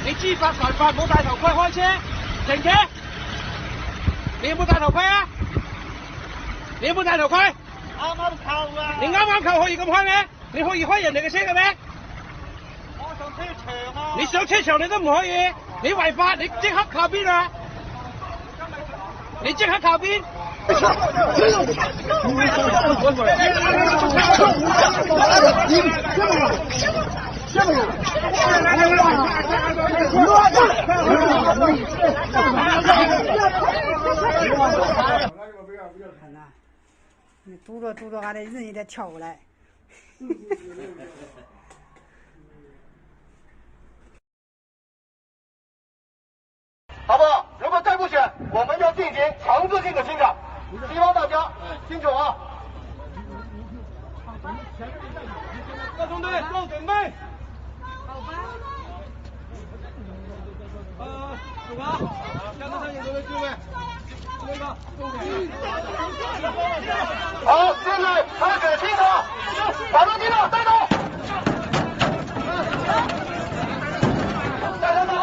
你知法犯法，冇戴頭盔開車，停車！你有冇戴頭盔啊？你有冇戴頭盔？啱啱扣啊！你啱啱扣可以咁開咩？你可以開人哋嘅車嘅咩？我上車場啊！你上車場你都唔可以，你違法，你即刻靠邊啊！你即刻靠邊！你嘟着嘟着，俺的人也得跳过来。好不好？如果再不选，我们要进行强制性的清场，希望大家清楚啊！各中队做准备。什么？江德上有没有诸位？好，现在开始清场，把他听到，带走。带他走。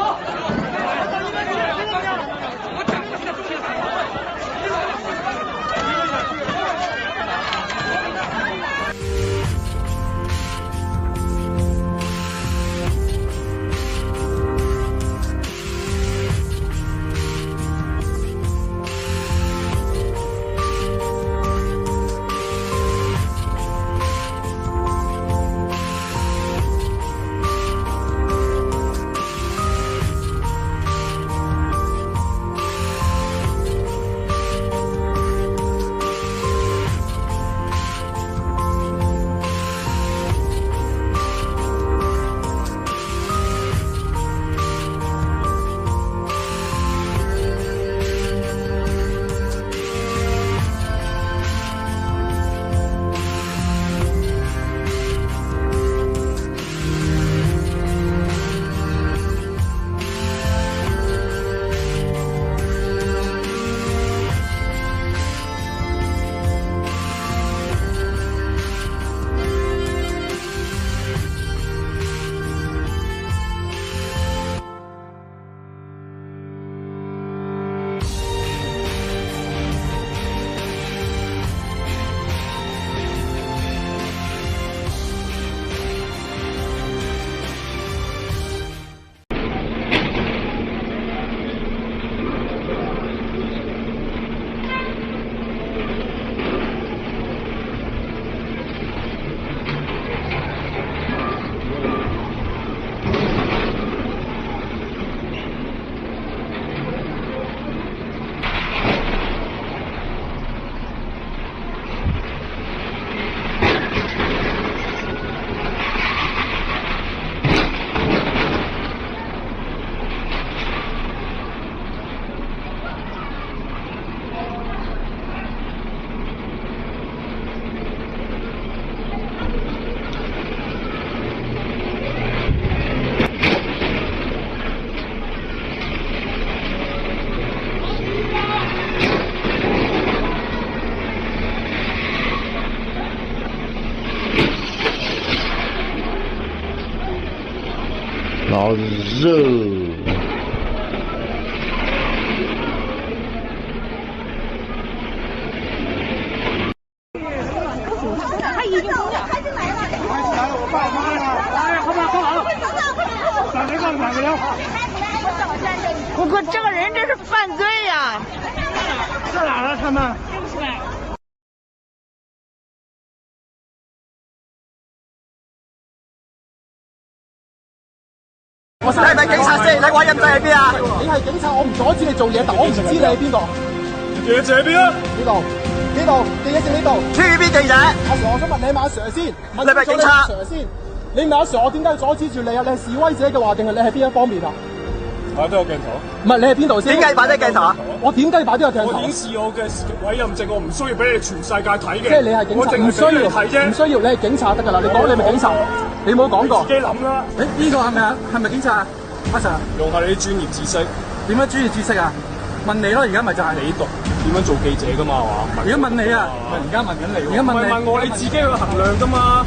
老热。他已经走了，他已经来了。来了，我爸妈了。哎，快点，快点！闪个了。我这个人这是犯罪呀！在哪了？他们？你係咪警察先？你位任制喺邊啊？你係警察，我唔阻止你做嘢，但我唔知你喺邊度。記者喺邊啊？呢度，記者證呢度。TVB 記者。阿 Sir， 我想問你係咪阿 Sir 先？你係咪警察？阿 Sir 先，你唔係阿 Sir， 我點解要阻止住你啊？你係示威者嘅話，定係你係邊一方面啊？擺低個鏡頭。唔係，你係邊度先？點解擺低鏡頭啊？我點解擺低個鏡頭？我顯示我嘅委任證，我唔需要俾你全世界睇嘅。即係你係警察，唔需要睇啫。唔需要，你係警察得㗎啦。你講你係咪警察？你冇講過。自己諗啦。誒，呢個係咪啊？係咪警察啊？阿 Sir， 用下你啲專業知識。點樣專業知識啊？問你咯，而家咪就係你讀點樣做記者㗎嘛，係嘛？而家問你啊，而家問緊你喎。而家問你，問我，你自己去衡量㗎嘛。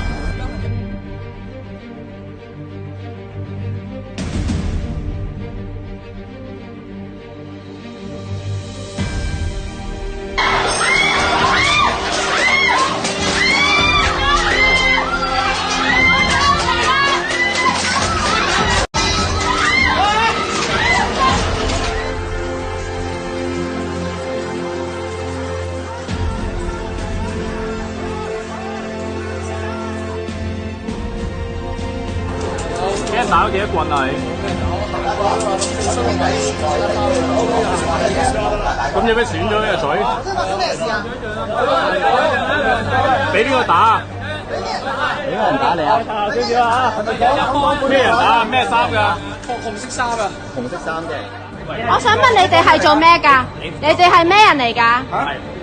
打咗幾多棍啊？咁有咩損咗呢個水？俾邊個打啊？俾人打你啊？少少啊！咩人打？咩衫㗎？紅色衫啊！紅色衫嘅。我想問你哋係做咩㗎？你哋係咩人嚟㗎？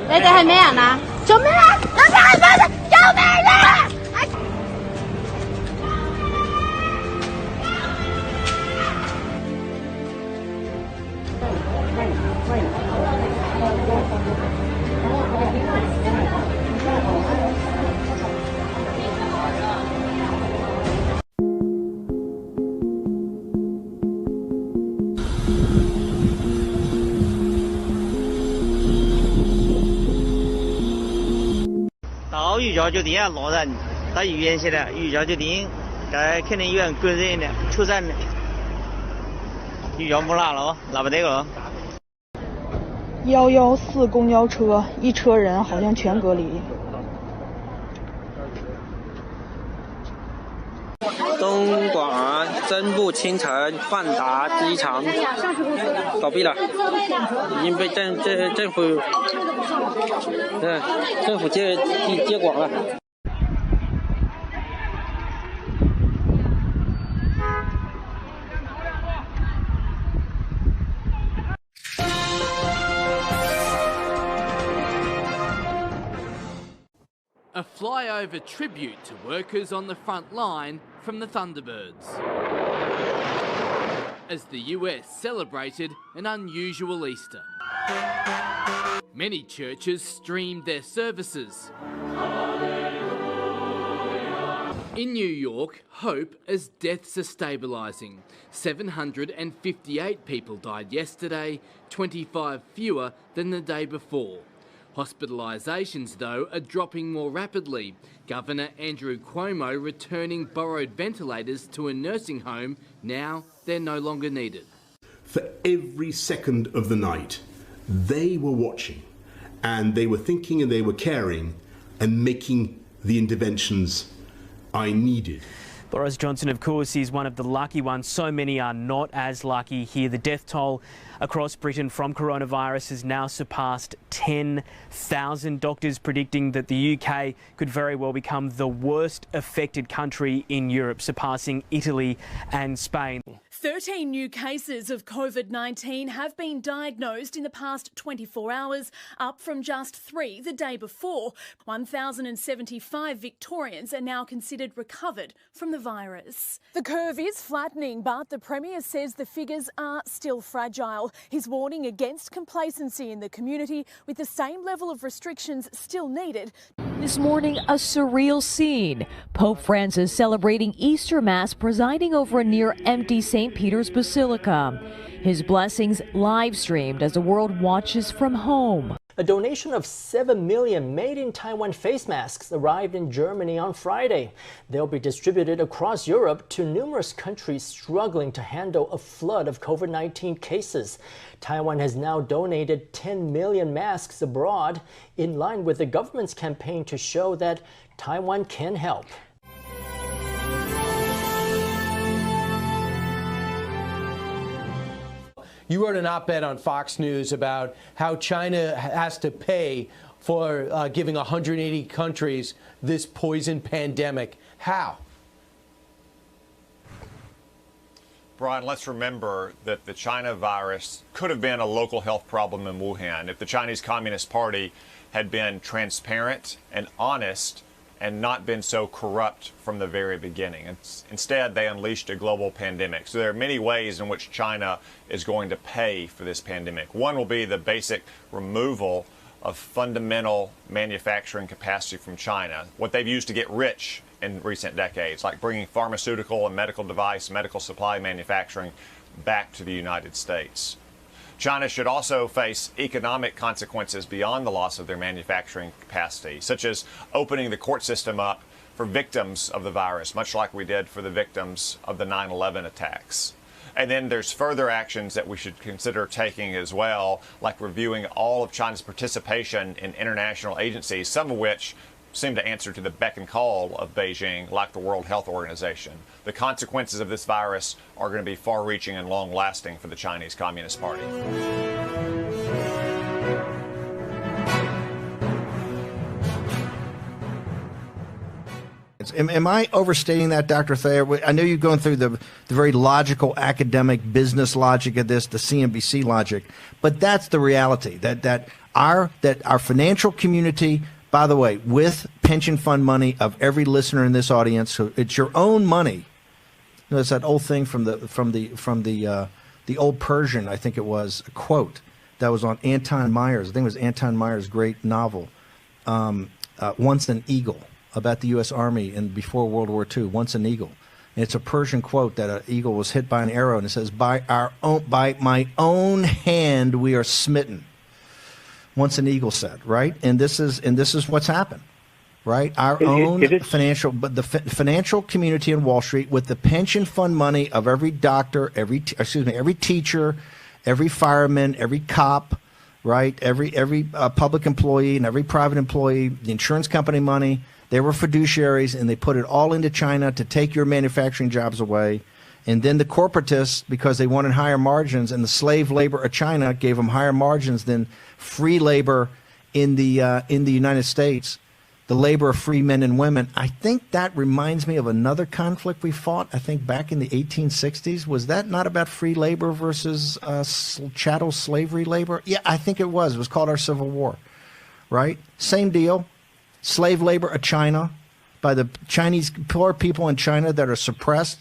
你哋係咩人啊？做咩啊？救命啊！到玉桥酒店老人到医院去了，玉桥酒店该肯定有人跟人的出站的，玉桥不拉了，拉不得了。114公交车一车人好像全隔离。东莞真不清城万达机场倒闭了，已经被政府接管了。A flyover tribute to workers on the front line from the Thunderbirds, as the US celebrated an unusual Easter. Many churches streamed their services. In New York, hope as deaths are stabilising. 758 people died yesterday, 25 fewer than the day before. Hospitalisations, though, are dropping more rapidly. Governor Andrew Cuomo returning borrowed ventilators to a nursing home. Now they're no longer needed. For every second of the night, they were watching and they were thinking and they were caring and making the interventions I needed. Boris Johnson, of course, is one of the lucky ones. So many are not as lucky here. The death toll across Britain from coronavirus has now surpassed 10,000. Doctors predicting that the UK could very well become the worst affected country in Europe, surpassing Italy and Spain. 13 new cases of COVID-19 have been diagnosed in the past 24 hours, up from just 3 the day before. 1,075 Victorians are now considered recovered from the virus. The curve is flattening, but the Premier says the figures are still fragile. He's warning against complacency in the community, with the same level of restrictions still needed. This morning, a surreal scene. Pope Francis celebrating Easter Mass, presiding over a near-empty St. Peter's Basilica. His blessings live-streamed as the world watches from home. A donation of 7 million made-in-Taiwan face masks arrived in Germany on Friday. They'll be distributed across Europe to numerous countries struggling to handle a flood of COVID-19 cases. Taiwan has now donated 10 million masks abroad, in line with the government's campaign to show that Taiwan can help. You wrote an op-ed on Fox News about how China has to pay for giving 180 countries this poison pandemic. How? Brian, let's remember that the China virus could have been a local health problem in Wuhan if the Chinese Communist Party had been transparent and honest and not been so corrupt from the very beginning. Instead, they unleashed a global pandemic. So there are many ways in which China is going to pay for this pandemic. One will be the basic removal of fundamental manufacturing capacity from China, what they've used to get rich in recent decades, like bringing pharmaceutical and medical device, medical supply manufacturing back to the United States. China should also face economic consequences beyond the loss of their manufacturing capacity, such as opening the court system up for victims of the virus, much like we did for the victims of the 9/11 attacks. And then there's further actions that we should consider taking as well, like reviewing all of China's participation in international agencies, some of which seem to answer to the beck and call of Beijing, like the World Health Organization. The consequences of this virus are going to be far-reaching and long-lasting for the Chinese Communist Party. Am I overstating that, Dr. Thayer? I know you're going through the very logical academic business logic of this, the CNBC logic, but that's the reality that our financial community, by the way, with pension fund money of every listener in this audience, so it's your own money. You know, it's that old thing from the old Persian, I think it was, a quote that was on Anton Meyer's. I think it was Anton Meyer's great novel, Once an Eagle, about the U.S. Army and before World War II, Once an Eagle. And it's a Persian quote that an eagle was hit by an arrow, and it says, by my own hand we are smitten. Once an eagle said, right? And this is what's happened, right? Our financial, but the financial community in Wall Street with the pension fund money of every doctor, every teacher, every fireman, every cop, right? Every public employee and every private employee, the insurance company money. They were fiduciaries, and they put it all into China to take your manufacturing jobs away. And then the corporatists, because they wanted higher margins, and the slave labor of China gave them higher margins than free labor in the United States, the labor of free men and women. I think that reminds me of another conflict we fought, I think back in the 1860s. Was that not about free labor versus chattel slavery labor? Yeah, I think it was. It was called our Civil War, right? Same deal. Slave labor of China by the Chinese poor people in China that are suppressed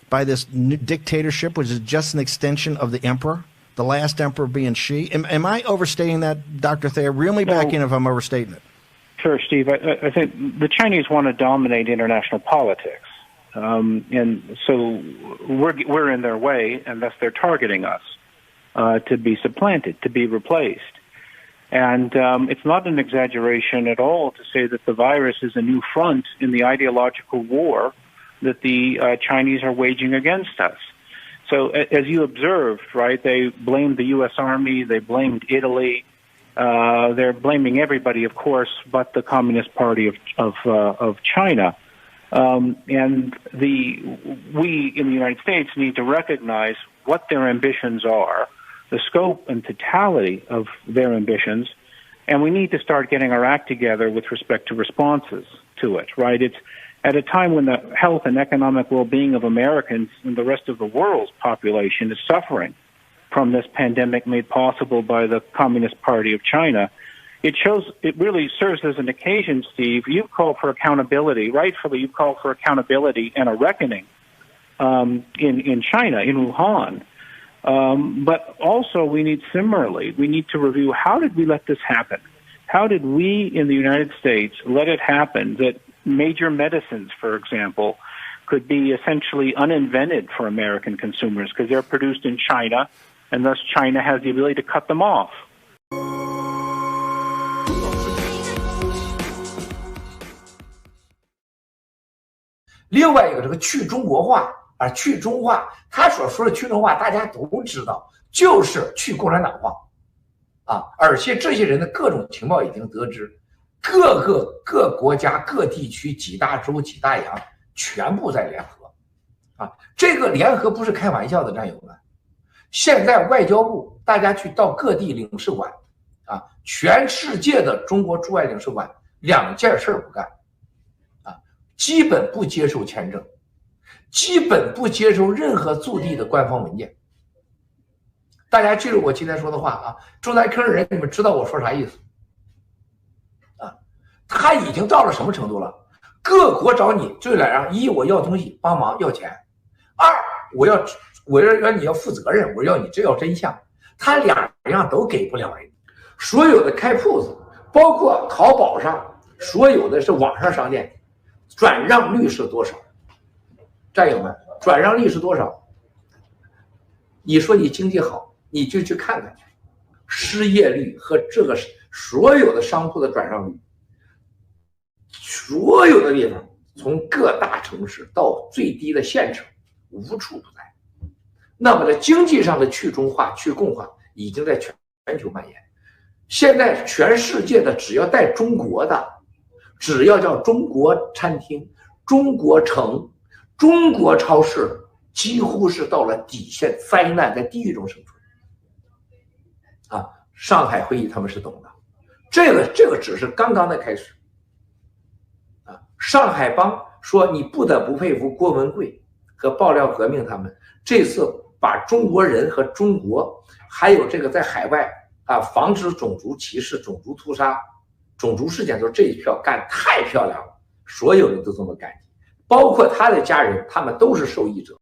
by this new dictatorship, which is just an extension of the emperor, the last emperor being Xi. Am I overstating that, Dr. Thayer? Reel me back in if I'm overstating it. Sure, Steve. I think the Chinese want to dominate international politics. And so we're in their way, and thus they're targeting us to be supplanted, to be replaced. And it's not an exaggeration at all to say that the virus is a new front in the ideological war that the Chinese are waging against us. So as you observed, right, they blamed the U.S. Army, they blamed Italy, they're blaming everybody, of course, but the Communist Party of China. And we in the United States need to recognize what their ambitions are, the scope and totality of their ambitions, and we need to start getting our act together with respect to responses to it, right? It's at a time when the health and economic well-being of Americans and the rest of the world's population is suffering from this pandemic made possible by the Communist Party of China. It really serves as an occasion, Steve. You call for accountability, rightfully you call for accountability and a reckoning in China, in Wuhan. But also we need to review, how did we let this happen? How did we in the United States let it happen that major medicines, for example, could be essentially uninvented for American consumers because they're produced in China, and thus China has the ability to cut them off? 另外一个这个去中国化啊，去中化，他所说的去中化，大家都知道，就是去共产党化啊。而且这些人的各种情报已经得知，各国家、各地区、几大洲、几大洋全部在联合啊。这个联合不是开玩笑的，战友们。现在外交部大家去到各地领事馆啊，全世界的中国驻外领事馆两件事不干啊，基本不接受签证，基本不接受任何驻地的官方文件。大家记住我今天说的话啊，中南坑人，你们知道我说啥意思啊？他已经到了什么程度了？各国找你就两样：一，我要东西帮忙要钱；二，我要你要负责任，我要你这要真相。他两样都给不了人。所有的开铺子，包括淘宝上所有的是网上商店，转让率是多少？战友们，转让率是多少？你说你经济好，你就去看看去，失业率和这个所有的商铺的转让率，所有的地方，从各大城市到最低的县城，无处不在。那么在经济上的去中化、去共化已经在全球蔓延。现在全世界的只要带中国的，只要叫中国餐厅、中国城、中国超市，几乎是到了底线，灾难在地狱中生存。啊，上海会议他们是懂的，这个只是刚刚的开始。啊，上海帮说你不得不佩服郭文贵和爆料革命他们，这次把中国人和中国，还有这个在海外啊防止种族歧视、种族屠杀、种族事件，就是这一票干太漂亮了，所有人都这么感激，包括他的家人，他们都是受益者。